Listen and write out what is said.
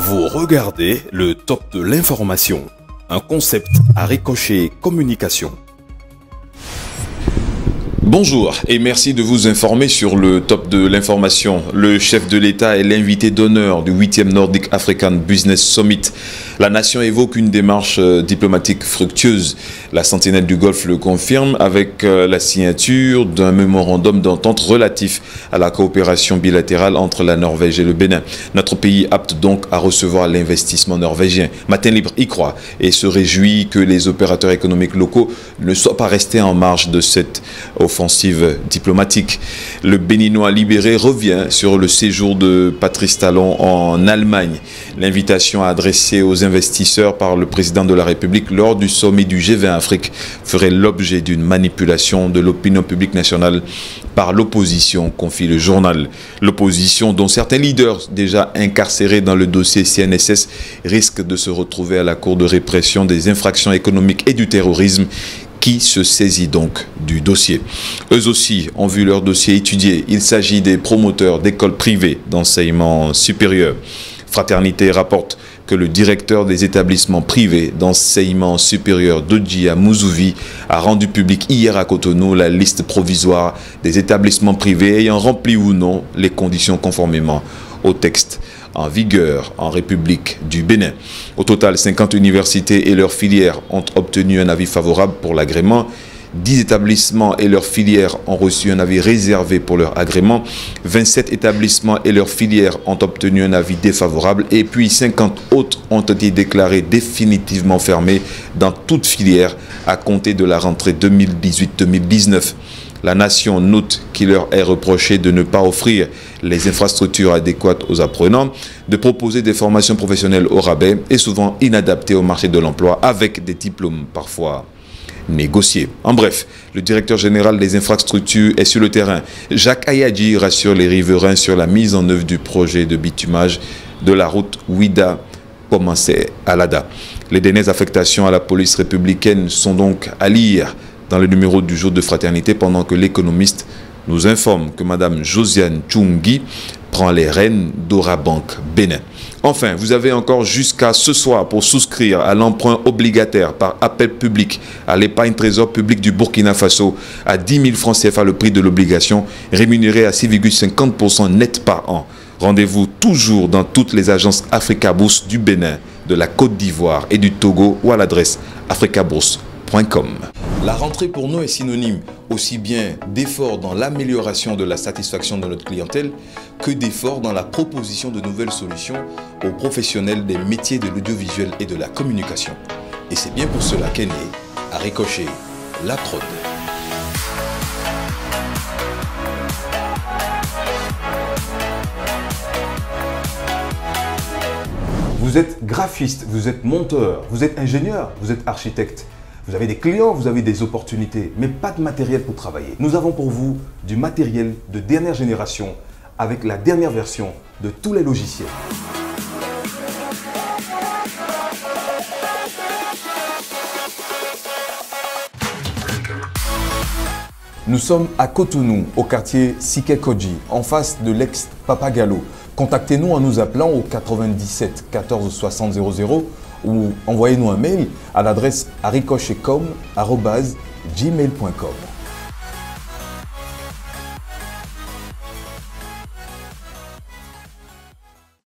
Vous regardez le top de l'information, un concept à Ricochet Communication. Bonjour et merci de vous informer sur le top de l'information. Le chef de l'État est l'invité d'honneur du 8e Nordic African Business Summit. La nation évoque une démarche diplomatique fructueuse. La sentinelle du Golfe le confirme avec la signature d'un mémorandum d'entente relatif à la coopération bilatérale entre la Norvège et le Bénin. Notre pays apte donc à recevoir l'investissement norvégien. Matin Libre y croit et se réjouit que les opérateurs économiques locaux ne soient pas restés en marge de cette offensive diplomatique. Le Béninois libéré revient sur le séjour de Patrice Talon en Allemagne. L'invitation adressée aux investisseurs par le président de la République lors du sommet du G20 Afrique ferait l'objet d'une manipulation de l'opinion publique nationale par l'opposition, confie le journal. L'opposition, dont certains leaders déjà incarcérés dans le dossier CNSS, risquent de se retrouver à la Cour de répression des infractions économiques et du terrorisme, qui se saisit donc du dossier. Eux aussi ont vu leur dossier étudié. Il s'agit des promoteurs d'écoles privées d'enseignement supérieur. Fraternité rapporte que le directeur des établissements privés d'enseignement supérieur d'Odjia Mouzouvi a rendu public hier à Cotonou la liste provisoire des établissements privés ayant rempli ou non les conditions conformément au texte en vigueur en République du Bénin. Au total, 50 universités et leurs filières ont obtenu un avis favorable pour l'agrément. 10 établissements et leurs filières ont reçu un avis réservé pour leur agrément. 27 établissements et leurs filières ont obtenu un avis défavorable. Et puis 50 autres ont été déclarés définitivement fermés dans toute filière à compter de la rentrée 2018-2019. La nation note qu'il leur est reproché de ne pas offrir les infrastructures adéquates aux apprenants, de proposer des formations professionnelles au rabais et souvent inadaptées au marché de l'emploi avec des diplômes parfois négociés. En bref, le directeur général des infrastructures est sur le terrain. Jacques Ayadji rassure les riverains sur la mise en œuvre du projet de bitumage de la route Ouida-Pomancé-Alada. Les dernières affectations à la police républicaine sont donc à lire dans le numéro du jour de fraternité, pendant que l'économiste nous informe que Mme Josiane Tchoungui prend les rênes d'Orabank Bénin. Enfin, vous avez encore jusqu'à ce soir pour souscrire à l'emprunt obligataire par appel public à l'épargne trésor public du Burkina Faso à 10 000 francs CFA le prix de l'obligation, rémunéré à 6,50% net par an. Rendez-vous toujours dans toutes les agences Africa Bourse du Bénin, de la Côte d'Ivoire et du Togo ou à l'adresse africabourse.com. La rentrée pour nous est synonyme aussi bien d'efforts dans l'amélioration de la satisfaction de notre clientèle que d'efforts dans la proposition de nouvelles solutions aux professionnels des métiers de l'audiovisuel et de la communication. Et c'est bien pour cela qu'est née, à Ricochet, la prod. Vous êtes graphiste, vous êtes monteur, vous êtes ingénieur, vous êtes architecte. Vous avez des clients, vous avez des opportunités, mais pas de matériel pour travailler. Nous avons pour vous du matériel de dernière génération avec la dernière version de tous les logiciels. Nous sommes à Cotonou, au quartier Sikekoji, en face de l'ex-Papagalo. Contactez-nous en nous appelant au 97 14 60 00 ou envoyez-nous un mail à l'adresse aricochetcom@gmail.com.